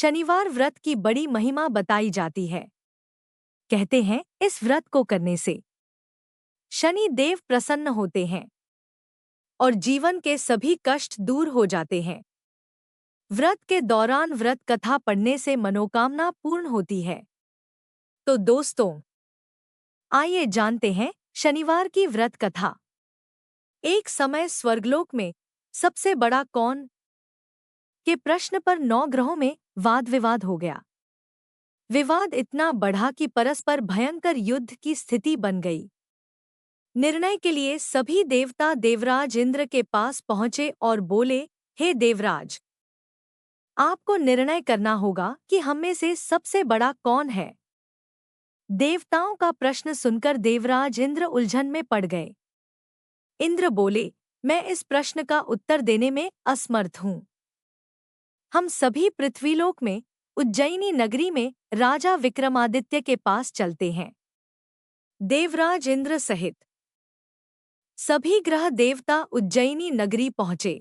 शनिवार व्रत की बड़ी महिमा बताई जाती है। कहते हैं इस व्रत को करने से शनि देव प्रसन्न होते हैं और जीवन के सभी कष्ट दूर हो जाते हैं। व्रत के दौरान व्रत कथा पढ़ने से मनोकामना पूर्ण होती है। तो दोस्तों, आइए जानते हैं शनिवार की व्रत कथा। एक समय स्वर्गलोक में सबसे बड़ा कौन के प्रश्न पर 9 ग्रहों में वाद विवाद हो गया। विवाद इतना बढ़ा कि परस्पर भयंकर युद्ध की स्थिति बन गई। निर्णय के लिए सभी देवता देवराज इंद्र के पास पहुंचे और बोले, हे देवराज, आपको निर्णय करना होगा कि हम में से सबसे बड़ा कौन है। देवताओं का प्रश्न सुनकर देवराज इंद्र उलझन में पड़ गए। इंद्र बोले, मैं इस प्रश्न का उत्तर देने में असमर्थ हूं। हम सभी पृथ्वीलोक में उज्जैनी नगरी में राजा विक्रमादित्य के पास चलते हैं। देवराज इंद्र सहित सभी ग्रह देवता उज्जैनी नगरी पहुंचे।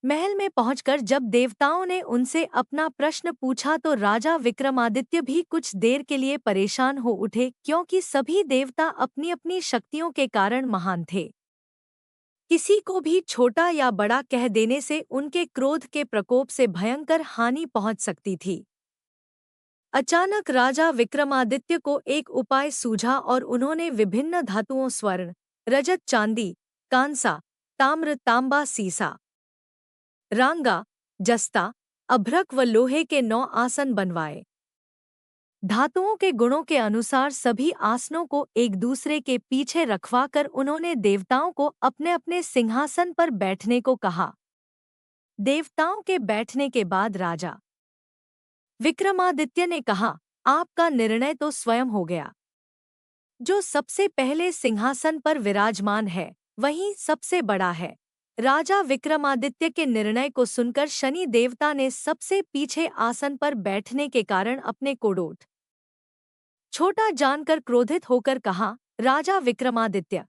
महल में पहुंचकर जब देवताओं ने उनसे अपना प्रश्न पूछा तो राजा विक्रमादित्य भी कुछ देर के लिए परेशान हो उठे, क्योंकि सभी देवता अपनी अपनी शक्तियों के कारण महान थे। किसी को भी छोटा या बड़ा कह देने से उनके क्रोध के प्रकोप से भयंकर हानि पहुंच सकती थी। अचानक राजा विक्रमादित्य को एक उपाय सूझा और उन्होंने विभिन्न धातुओं स्वर्ण, रजत, चांदी, कांसा, ताम्र, तांबा, सीसा, रांगा, जस्ता, अभ्रक व लोहे के 9 आसन बनवाए। धातुओं के गुणों के अनुसार सभी आसनों को एक दूसरे के पीछे रखवाकर उन्होंने देवताओं को अपने अपने सिंहासन पर बैठने को कहा। देवताओं के बैठने के बाद राजा विक्रमादित्य ने कहा, आपका निर्णय तो स्वयं हो गया। जो सबसे पहले सिंहासन पर विराजमान है वही सबसे बड़ा है। राजा विक्रमादित्य के निर्णय को सुनकर शनि देवता ने सबसे पीछे आसन पर बैठने के कारण अपने कोड़ोट छोटा जानकर क्रोधित होकर कहा, राजा विक्रमादित्य,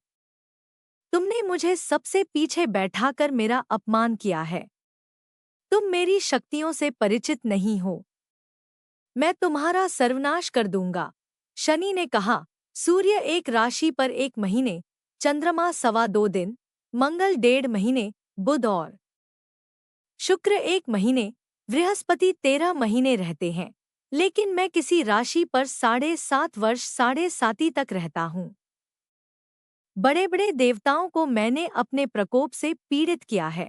तुमने मुझे सबसे पीछे बैठाकर मेरा अपमान किया है। तुम मेरी शक्तियों से परिचित नहीं हो। मैं तुम्हारा सर्वनाश कर दूंगा। शनि ने कहा, सूर्य एक राशि पर 1 महीने, चंद्रमा 2.25 दिन, मंगल 1.5 महीने, बुध और शुक्र 1 महीने, बृहस्पति 13 महीने रहते हैं, लेकिन मैं किसी राशि पर 7.5 वर्ष 7.5 तक रहता हूँ। बड़े बड़े देवताओं को मैंने अपने प्रकोप से पीड़ित किया है।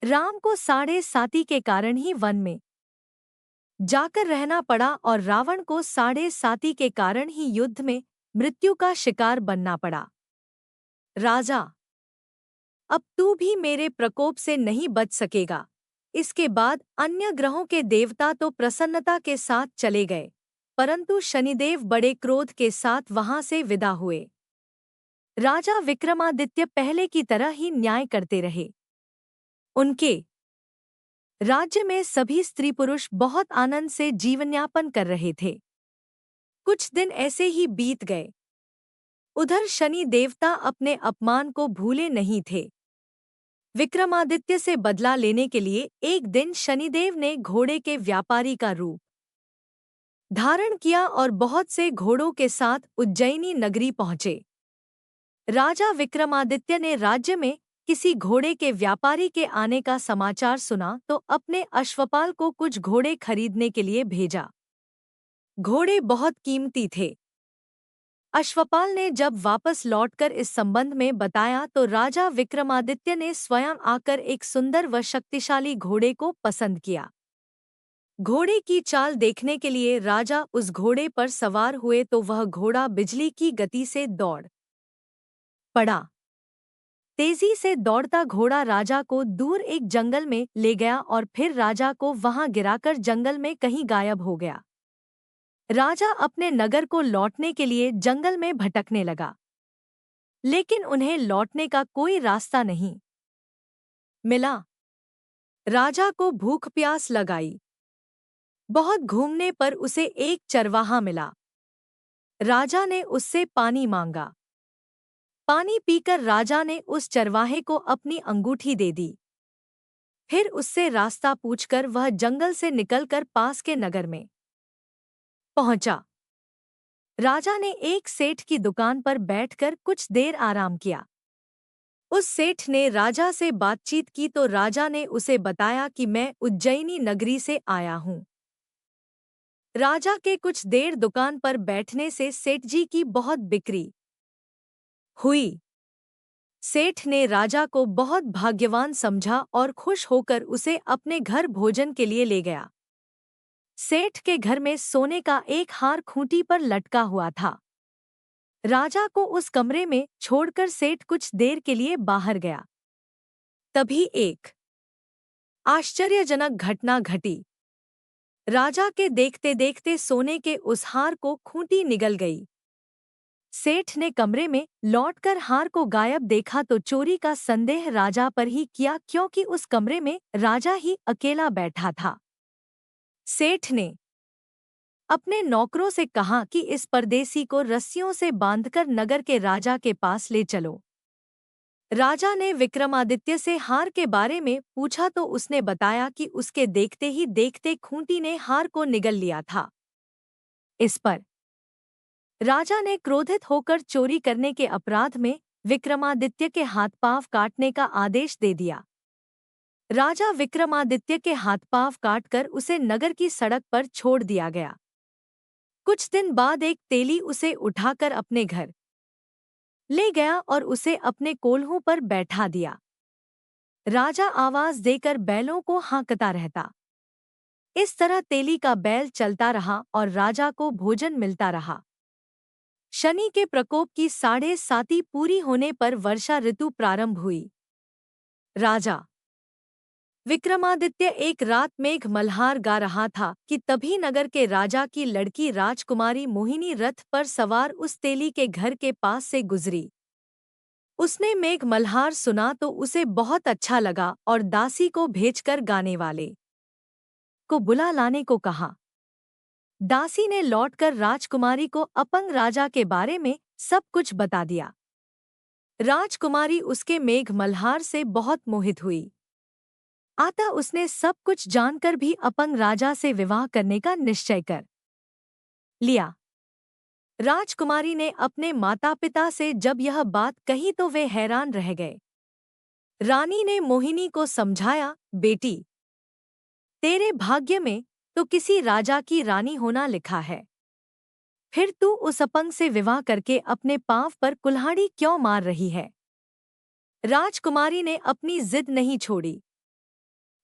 राम को 7.5 के कारण ही वन में जाकर रहना पड़ा और रावण को 7.5 के कारण ही युद्ध में मृत्यु का शिकार बनना पड़ा। राजा, अब तू भी मेरे प्रकोप से नहीं बच सकेगा। इसके बाद अन्य ग्रहों के देवता तो प्रसन्नता के साथ चले गए, परंतु शनिदेव बड़े क्रोध के साथ वहां से विदा हुए। राजा विक्रमादित्य पहले की तरह ही न्याय करते रहे। उनके राज्य में सभी स्त्री पुरुष बहुत आनंद से जीवनयापन कर रहे थे। कुछ दिन ऐसे ही बीत गए। उधर शनि देवता अपने अपमान को भूले नहीं थे। विक्रमादित्य से बदला लेने के लिए एक दिन शनिदेव ने घोड़े के व्यापारी का रूप धारण किया और बहुत से घोड़ों के साथ उज्जैनी नगरी पहुंचे। राजा विक्रमादित्य ने राज्य में किसी घोड़े के व्यापारी के आने का समाचार सुना तो अपने अश्वपाल को कुछ घोड़े खरीदने के लिए भेजा। घोड़े बहुत कीमती थे। अश्वपाल ने जब वापस लौटकर इस संबंध में बताया तो राजा विक्रमादित्य ने स्वयं आकर एक सुंदर व शक्तिशाली घोड़े को पसंद किया। घोड़े की चाल देखने के लिए राजा उस घोड़े पर सवार हुए तो वह घोड़ा बिजली की गति से दौड़ पड़ा। तेजी से दौड़ता घोड़ा राजा को दूर एक जंगल में ले गया और फिर राजा को वहां गिराकर जंगल में कहीं गायब हो गया। राजा अपने नगर को लौटने के लिए जंगल में भटकने लगा, लेकिन उन्हें लौटने का कोई रास्ता नहीं मिला। राजा को भूख प्यास लगाई। बहुत घूमने पर उसे एक चरवाहा मिला। राजा ने उससे पानी मांगा। पानी पीकर राजा ने उस चरवाहे को अपनी अंगूठी दे दी। फिर उससे रास्ता पूछकर वह जंगल से निकलकर पास के नगर में पहुंचा। राजा ने एक सेठ की दुकान पर बैठकर कुछ देर आराम किया। उस सेठ ने राजा से बातचीत की तो राजा ने उसे बताया कि मैं उज्जैनी नगरी से आया हूँ। राजा के कुछ देर दुकान पर बैठने से सेठ जी की बहुत बिक्री हुई। सेठ ने राजा को बहुत भाग्यवान समझा और खुश होकर उसे अपने घर भोजन के लिए ले गया। सेठ के घर में सोने का एक हार खूंटी पर लटका हुआ था। राजा को उस कमरे में छोड़कर सेठ कुछ देर के लिए बाहर गया। तभी एक आश्चर्यजनक घटना घटी। राजा के देखते देखते सोने के उस हार को खूंटी निगल गई। सेठ ने कमरे में लौटकर हार को गायब देखा तो चोरी का संदेह राजा पर ही किया, क्योंकि उस कमरे में राजा ही अकेला बैठा था। सेठ ने अपने नौकरों से कहा कि इस परदेसी को रस्सियों से बांधकर नगर के राजा के पास ले चलो। राजा ने विक्रमादित्य से हार के बारे में पूछा तो उसने बताया कि उसके देखते ही देखते खूंटी ने हार को निगल लिया था। इस पर राजा ने क्रोधित होकर चोरी करने के अपराध में विक्रमादित्य के हाथ पांव काटने का आदेश दे दिया। राजा विक्रमादित्य के हाथ पांव काटकर उसे नगर की सड़क पर छोड़ दिया गया। कुछ दिन बाद एक तेली उसे उठाकर अपने घर ले गया और उसे अपने कोल्हू पर बैठा दिया। राजा आवाज देकर बैलों को हाँकता रहता। इस तरह तेली का बैल चलता रहा और राजा को भोजन मिलता रहा। शनि के प्रकोप की 7.5 पूरी होने पर वर्षा ऋतु प्रारंभ हुई। राजा विक्रमादित्य एक रात मेघ मल्हार गा रहा था कि तभी नगर के राजा की लड़की राजकुमारी मोहिनी रथ पर सवार उस तेली के घर के पास से गुजरी। उसने मेघ मल्हार सुना तो उसे बहुत अच्छा लगा और दासी को भेजकर गाने वाले को बुला लाने को कहा। दासी ने लौटकर राजकुमारी को अपंग राजा के बारे में सब कुछ बता दिया। राजकुमारी उसके मेघ मल्हार से बहुत मोहित हुई। अतः उसने सब कुछ जानकर भी अपंग राजा से विवाह करने का निश्चय कर लिया। राजकुमारी ने अपने माता पिता से जब यह बात कही तो वे हैरान रह गए। रानी ने मोहिनी को समझाया, बेटी, तेरे भाग्य में तो किसी राजा की रानी होना लिखा है, फिर तू उस अपंग से विवाह करके अपने पांव पर कुल्हाड़ी क्यों मार रही है? राजकुमारी ने अपनी जिद नहीं छोड़ी।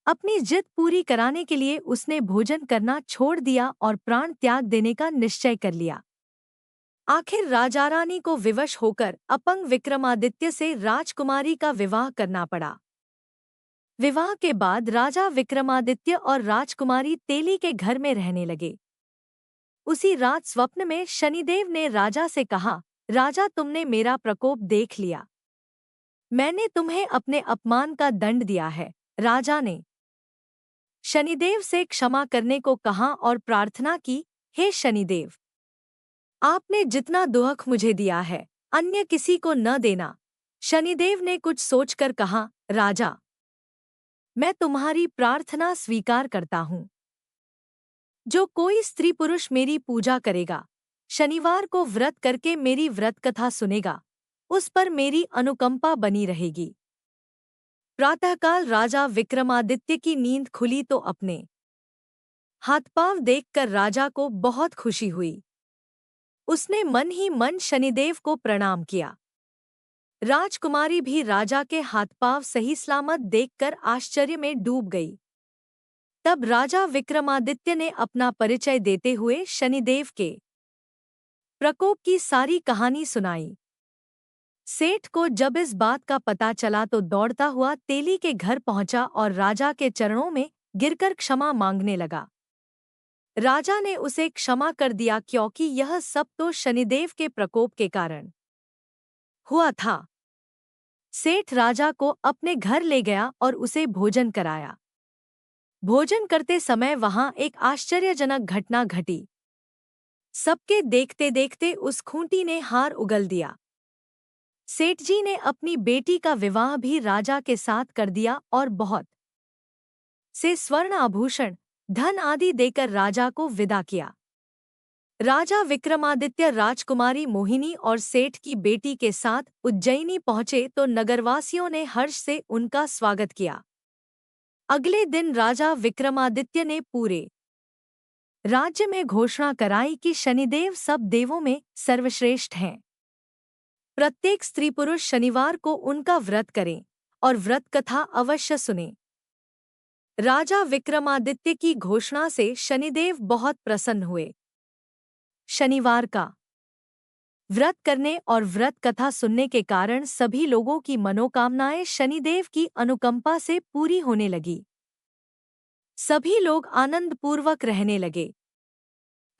अपनी जिद पूरी कराने के लिए उसने भोजन करना छोड़ दिया और प्राण त्याग देने का निश्चय कर लिया। आखिर राजा रानी को विवश होकर अपंग विक्रमादित्य से राजकुमारी का विवाह करना पड़ा। विवाह के बाद राजा विक्रमादित्य और राजकुमारी तेली के घर में रहने लगे। उसी रात स्वप्न में शनिदेव ने राजा से कहा, राजा, तुमने मेरा प्रकोप देख लिया। मैंने तुम्हें अपने अपमान का दंड दिया है। राजा ने शनिदेव से क्षमा करने को कहा और प्रार्थना की, हे शनिदेव, आपने जितना दुख मुझे दिया है अन्य किसी को न देना। शनिदेव ने कुछ सोचकर कहा, राजा, मैं तुम्हारी प्रार्थना स्वीकार करता हूँ। जो कोई स्त्री पुरुष मेरी पूजा करेगा, शनिवार को व्रत करके मेरी व्रत कथा सुनेगा, उस पर मेरी अनुकंपा बनी रहेगी। प्रातःकाल राजा विक्रमादित्य की नींद खुली तो अपने हाथ-पांव देखकर राजा को बहुत खुशी हुई। उसने मन ही मन शनिदेव को प्रणाम किया। राजकुमारी भी राजा के हाथ-पांव सही सलामत देखकर आश्चर्य में डूब गई। तब राजा विक्रमादित्य ने अपना परिचय देते हुए शनिदेव के प्रकोप की सारी कहानी सुनाई। सेठ को जब इस बात का पता चला तो दौड़ता हुआ तेली के घर पहुंचा और राजा के चरणों में गिरकर क्षमा मांगने लगा। राजा ने उसे क्षमा कर दिया, क्योंकि यह सब तो शनिदेव के प्रकोप के कारण हुआ था। सेठ राजा को अपने घर ले गया और उसे भोजन कराया। भोजन करते समय वहां एक आश्चर्यजनक घटना घटी। सबके देखते देखते उस खूंटी ने हार उगल दिया। सेठ जी ने अपनी बेटी का विवाह भी राजा के साथ कर दिया और बहुत से स्वर्ण आभूषण, धन आदि देकर राजा को विदा किया। राजा विक्रमादित्य राजकुमारी मोहिनी और सेठ की बेटी के साथ उज्जैनी पहुंचे तो नगरवासियों ने हर्ष से उनका स्वागत किया। अगले दिन राजा विक्रमादित्य ने पूरे राज्य में घोषणा कराई कि शनिदेव सब देवों में सर्वश्रेष्ठ हैं। प्रत्येक स्त्री पुरुष शनिवार को उनका व्रत करें और व्रत कथा अवश्य सुने। राजा विक्रमादित्य की घोषणा से शनिदेव बहुत प्रसन्न हुए। शनिवार का व्रत करने और व्रत कथा सुनने के कारण सभी लोगों की मनोकामनाएं शनिदेव की अनुकंपा से पूरी होने लगी। सभी लोग आनंदपूर्वक रहने लगे।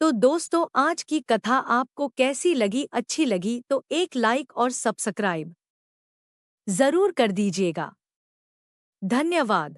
तो दोस्तों, आज की कथा आपको कैसी लगी? अच्छी लगी तो एक लाइक और सब्सक्राइब जरूर कर दीजिएगा। धन्यवाद।